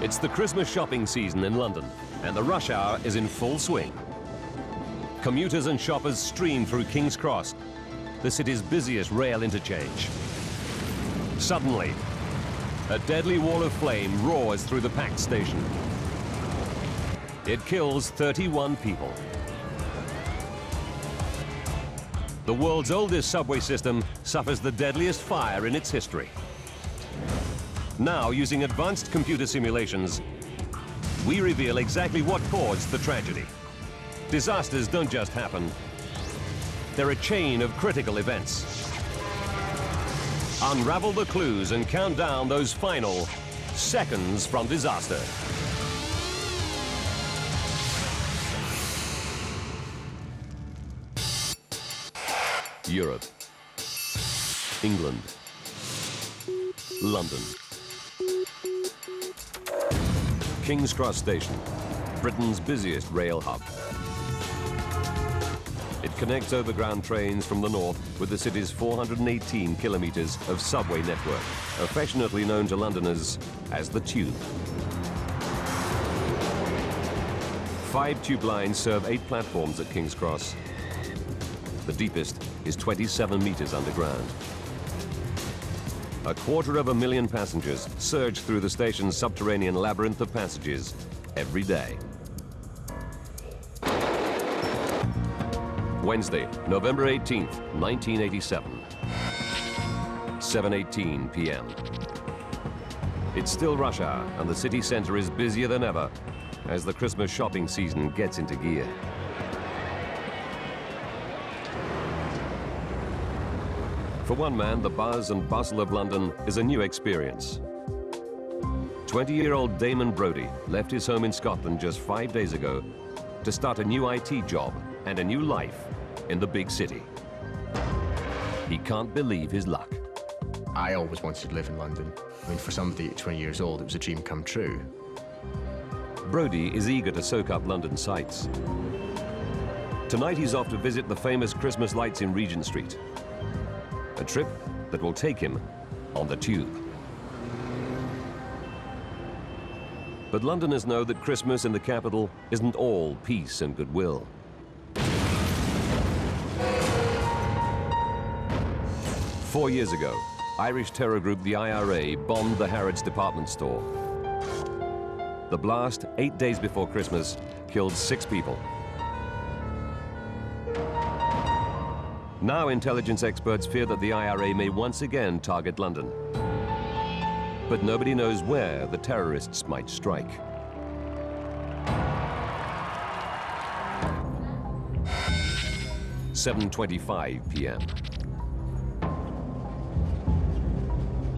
It's the Christmas shopping season in London, and the rush hour is in full swing. Commuters and shoppers stream through King's Cross, the city's busiest rail interchange. Suddenly, a deadly wall of flame roars through the packed station. It kills 31 people. The world's oldest subway system suffers the deadliest fire in its history. Now, using advanced computer simulations, we reveal exactly what caused the tragedy. Disasters don't just happen. They're a chain of critical events. Unravel the clues and count down those final seconds from disaster. Europe, England, London. King's Cross Station, Britain's busiest rail hub. It connects overground trains from the north with the city's 418 kilometres of subway network, affectionately known to Londoners as the Tube. 5 tube lines serve 8 platforms at King's Cross. The deepest is 27 metres underground. 250,000 passengers surge through the station's subterranean labyrinth of passages every day. Wednesday, November 18th, 1987. 7:18 p.m. It's still rush hour and the city centre is busier than ever as the Christmas shopping season gets into gear. For one man, the buzz and bustle of London is a new experience. 20-year-old Damon Brodie left his home in Scotland just 5 days ago to start a new IT job and a new life in the big city. He can't believe his luck. I always wanted to live in London. I mean, for somebody at 20 years old, it was a dream come true. Brodie is eager to soak up London sights. Tonight he's off to visit the famous Christmas lights in Regent Street. A trip that will take him on the Tube. But Londoners know that Christmas in the capital isn't all peace and goodwill. Four years ago, Irish terror group the IRA bombed the Harrods department store. The blast, 8 days before Christmas, killed 6 people. Now intelligence experts fear that the IRA may once again target London. But nobody knows where the terrorists might strike. (7:25 p.m.)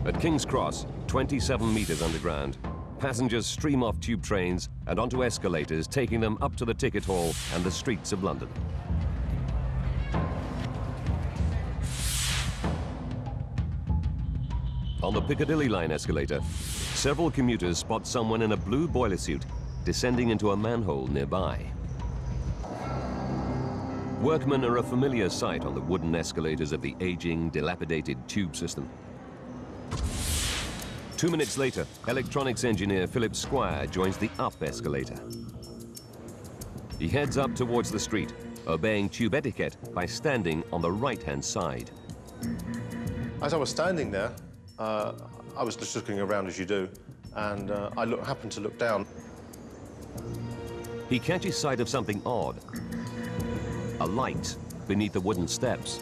At King's Cross, 27 meters underground, passengers stream off tube trains and onto escalators, taking them up to the ticket hall and the streets of London. On the Piccadilly line escalator, several commuters spot someone in a blue boiler suit descending into a manhole nearby. Workmen are a familiar sight on the wooden escalators of the aging, dilapidated tube system. 2 minutes later, electronics engineer Philip Squire joins the up escalator. He heads up towards the street, obeying tube etiquette by standing on the right-hand side. As I was standing there, I was just looking around as you do, and I happened to look down. He catches sight of something odd. A light beneath the wooden steps.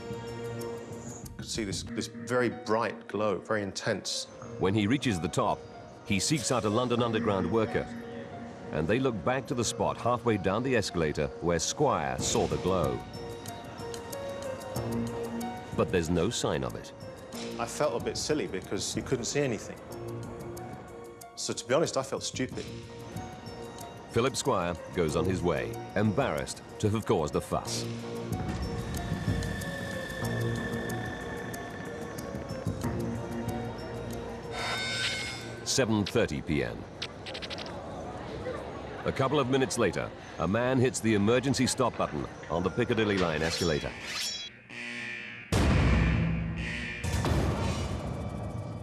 I could see this very bright glow, very intense. When he reaches the top, he seeks out a London Underground worker, and they look back to the spot halfway down the escalator where Squire saw the glow. But there's no sign of it. I felt a bit silly because you couldn't see anything. So to be honest, I felt stupid. Philip Squire goes on his way, embarrassed to have caused a fuss. (7:30 p.m.) A couple of minutes later, a man hits the emergency stop button on the Piccadilly line escalator.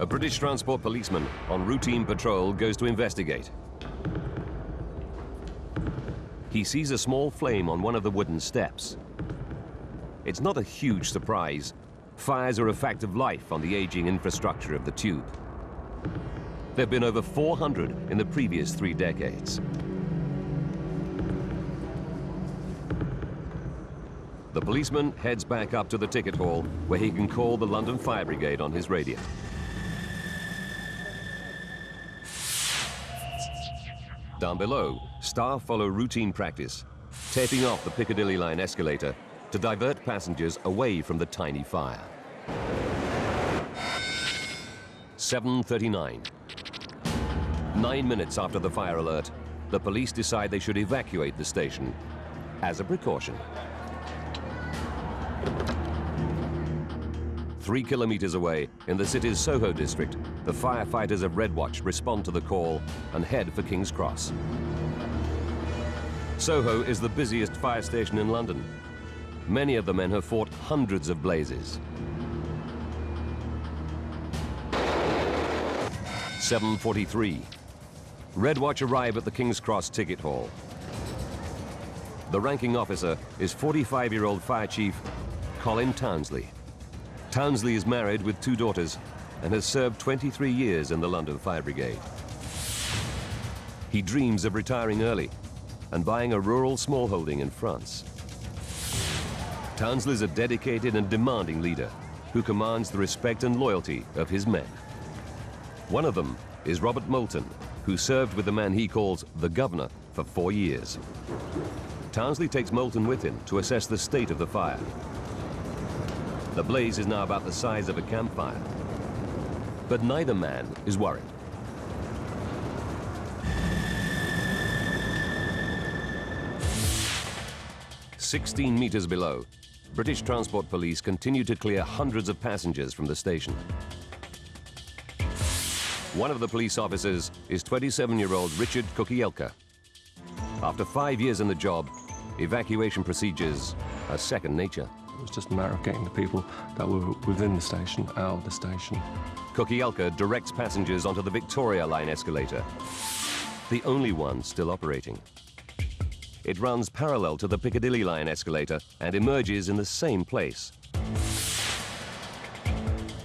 A British transport policeman on routine patrol goes to investigate. He sees a small flame on one of the wooden steps. It's not a huge surprise. Fires are a fact of life on the aging infrastructure of the tube. There have been over 400 in the previous 3 decades. The policeman heads back up to the ticket hall where he can call the London Fire Brigade on his radio. Down below, staff follow routine practice, taping off the Piccadilly line escalator to divert passengers away from the tiny fire. 7:39. 9 minutes after the fire alert, the police decide they should evacuate the station as a precaution. 3 kilometers away, in the city's Soho district, the firefighters of Red Watch respond to the call and head for King's Cross. Soho is the busiest fire station in London. Many of the men have fought hundreds of blazes. 7:43. Red Watch arrive at the King's Cross ticket hall. The ranking officer is 45-year-old Fire Chief Colin Townsley. Townsley is married with 2 daughters and has served 23 years in the London Fire Brigade. He dreams of retiring early and buying a rural smallholding in France. Townsley is a dedicated and demanding leader who commands the respect and loyalty of his men. One of them is Robert Moulton, who served with the man he calls the Governor for 4 years. Townsley takes Moulton with him to assess the state of the fire. The blaze is now about the size of a campfire, but neither man is worried. "16 meters below, British Transport Police continue to clear hundreds of passengers from the station. One of the police officers is 27-year-old Richard Kukielka. After 5 years in the job, evacuation procedures are second nature. It was just a matter of getting the people that were within the station out of the station. Kukielka directs passengers onto the Victoria Line escalator, the only one still operating. It runs parallel to the Piccadilly Line escalator and emerges in the same place.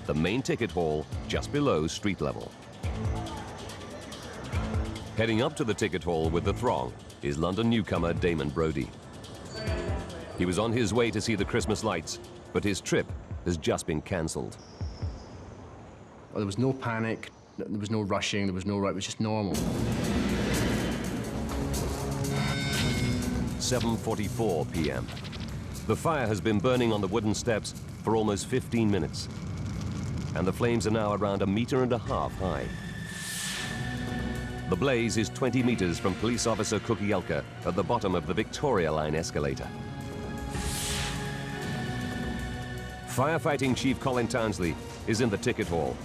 The main ticket hall just below street level. Heading up to the ticket hall with the throng is London newcomer Damon Brodie. He was on his way to see the Christmas lights, but his trip has just been cancelled. Well, there was no panic, there was no rushing, there was no... It was just normal. 7:44 p.m. The fire has been burning on the wooden steps for almost 15 minutes, and the flames are now around 1.5 meters high. The blaze is 20 meters from police officer Kukielka at the bottom of the Victoria Line escalator. Firefighting Chief Colin Townsley is in the ticket hall.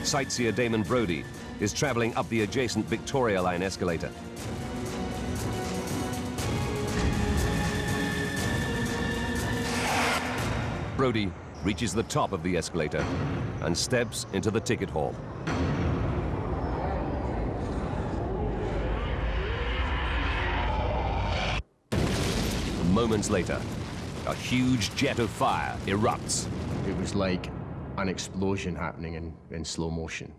Sightseer Damon Brodie is traveling up the adjacent Victoria Line escalator. Brodie reaches the top of the escalator and steps into the ticket hall. Moments later, a huge jet of fire erupts. It was like an explosion happening in slow motion.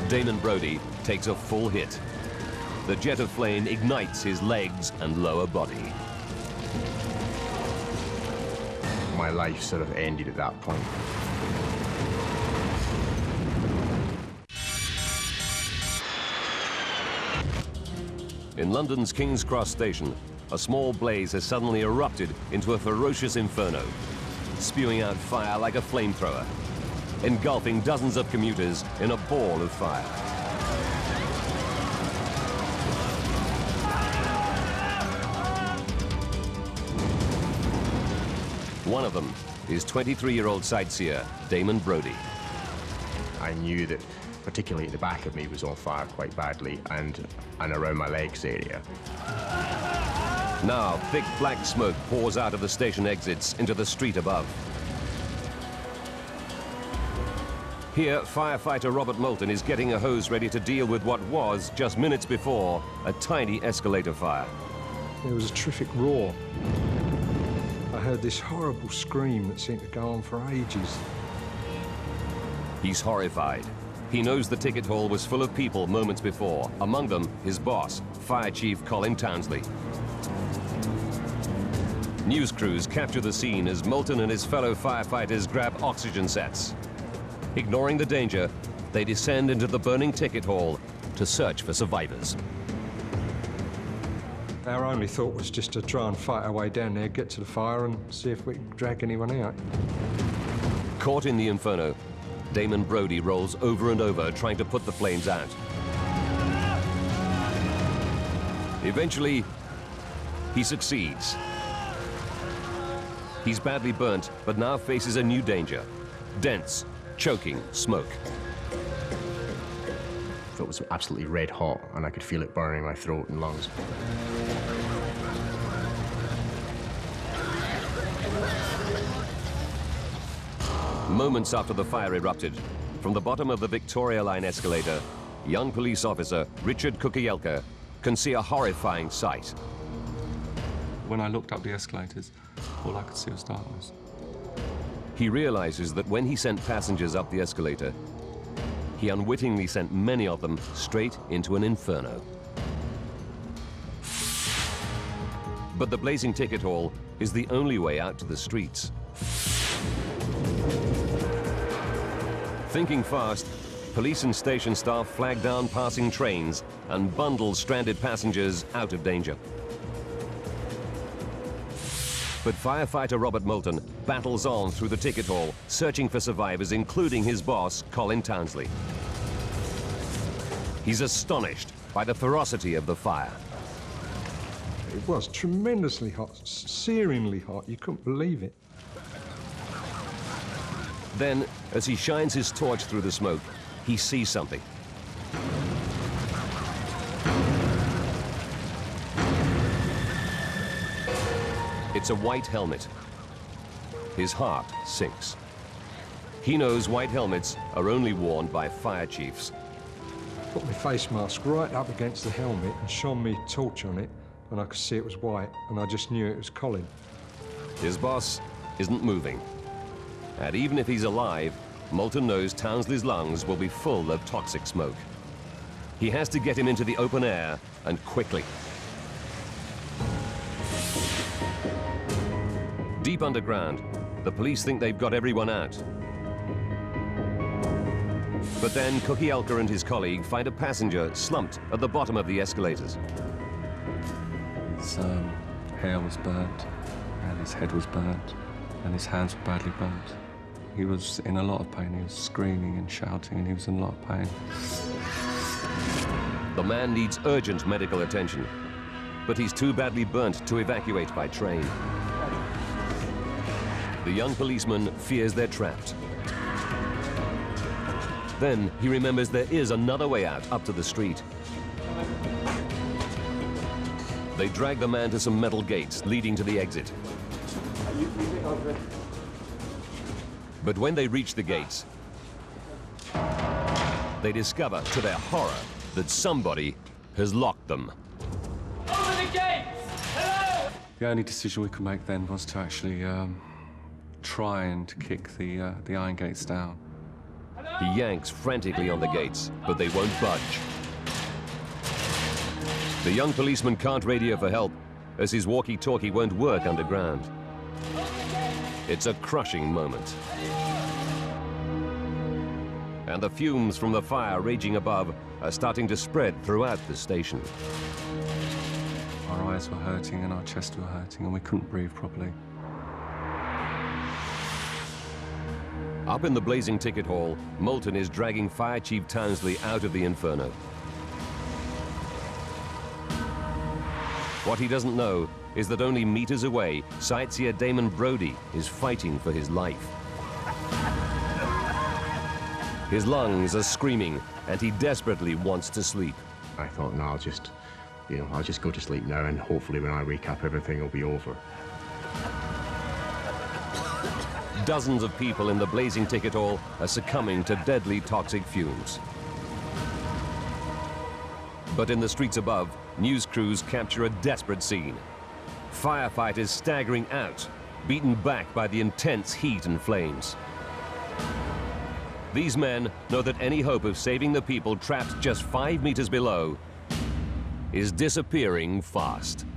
Damon Brodie takes a full hit. The jet of flame ignites his legs and lower body. My life sort of ended at that point. In London's King's Cross station, a small blaze has suddenly erupted into a ferocious inferno, spewing out fire like a flamethrower, engulfing dozens of commuters in a ball of fire. One of them is 23-year-old sightseer Damon Brodie. I knew that, particularly at the back of me, was on fire quite badly, and around my legs area. Now, thick black smoke pours out of the station exits into the street above. Here, firefighter Robert Moulton is getting a hose ready to deal with what was, just minutes before, a tiny escalator fire. There was a terrific roar. I heard this horrible scream that seemed to go on for ages. He's horrified. He knows the ticket hall was full of people moments before, among them his boss, Fire Chief Colin Townsley. News crews capture the scene as Moulton and his fellow firefighters grab oxygen sets. Ignoring the danger, they descend into the burning ticket hall to search for survivors. Our only thought was just to try and fight our way down there, get to the fire and see if we can drag anyone out. Caught in the inferno, Damon Brodie rolls over and over trying to put the flames out. Eventually, he succeeds. He's badly burnt, but now faces a new danger. Dense, choking smoke. It was absolutely red hot, and I could feel it burning my throat and lungs. Moments after the fire erupted, from the bottom of the Victoria Line escalator, young police officer Richard Kukielka can see a horrifying sight. When I looked up the escalators, all I could see was darkness. He realizes that when he sent passengers up the escalator, he unwittingly sent many of them straight into an inferno. But the blazing ticket hall is the only way out to the streets. Thinking fast, police and station staff flag down passing trains and bundle stranded passengers out of danger. But firefighter Robert Moulton battles on through the ticket hall, searching for survivors, including his boss, Colin Townsley. He's astonished by the ferocity of the fire. It was tremendously hot, searingly hot. You couldn't believe it. Then, as he shines his torch through the smoke, he sees something. It's a white helmet. His heart sinks. He knows white helmets are only worn by fire chiefs. Put my face mask right up against the helmet and shone me torch on it, and I could see it was white, and I just knew it was Colin. His boss isn't moving. And even if he's alive, Moulton knows Townsley's lungs will be full of toxic smoke. He has to get him into the open air, and quickly. Deep underground, the police think they've got everyone out. But then Kukielka and his colleague find a passenger slumped at the bottom of the escalators. His hair was burnt, and his head was burnt, and his hands were badly burnt. He was in a lot of pain. He was screaming and shouting, and he was in a lot of pain. The man needs urgent medical attention, but he's too badly burnt to evacuate by train. The young policeman fears they're trapped. Then he remembers there is another way out up to the street. They drag the man to some metal gates leading to the exit. But when they reach the gates, they discover, to their horror, that somebody has locked them. Open the gates! Hello! The only decision we could make then was to actually try and kick the iron gates down. He yanks frantically on the gates, but they won't budge. The young policeman can't radio for help, as his walkie-talkie won't work underground. It's a crushing moment. And the fumes from the fire raging above are starting to spread throughout the station. Our eyes were hurting and our chests were hurting, and we couldn't breathe properly. Up in the blazing ticket hall, Moulton is dragging Fire Chief Townsley out of the inferno. What he doesn't know is that only meters away, sightseer Damon Brodie is fighting for his life. His lungs are screaming, and he desperately wants to sleep. I thought, no, I'll just go to sleep now, and hopefully when I wake up, everything will be over. dozens of people in the blazing ticket hall are succumbing to deadly toxic fumes. But in the streets above, news crews capture a desperate scene. Firefighters staggering out, beaten back by the intense heat and flames. These men know that any hope of saving the people trapped just 5 meters below is disappearing fast.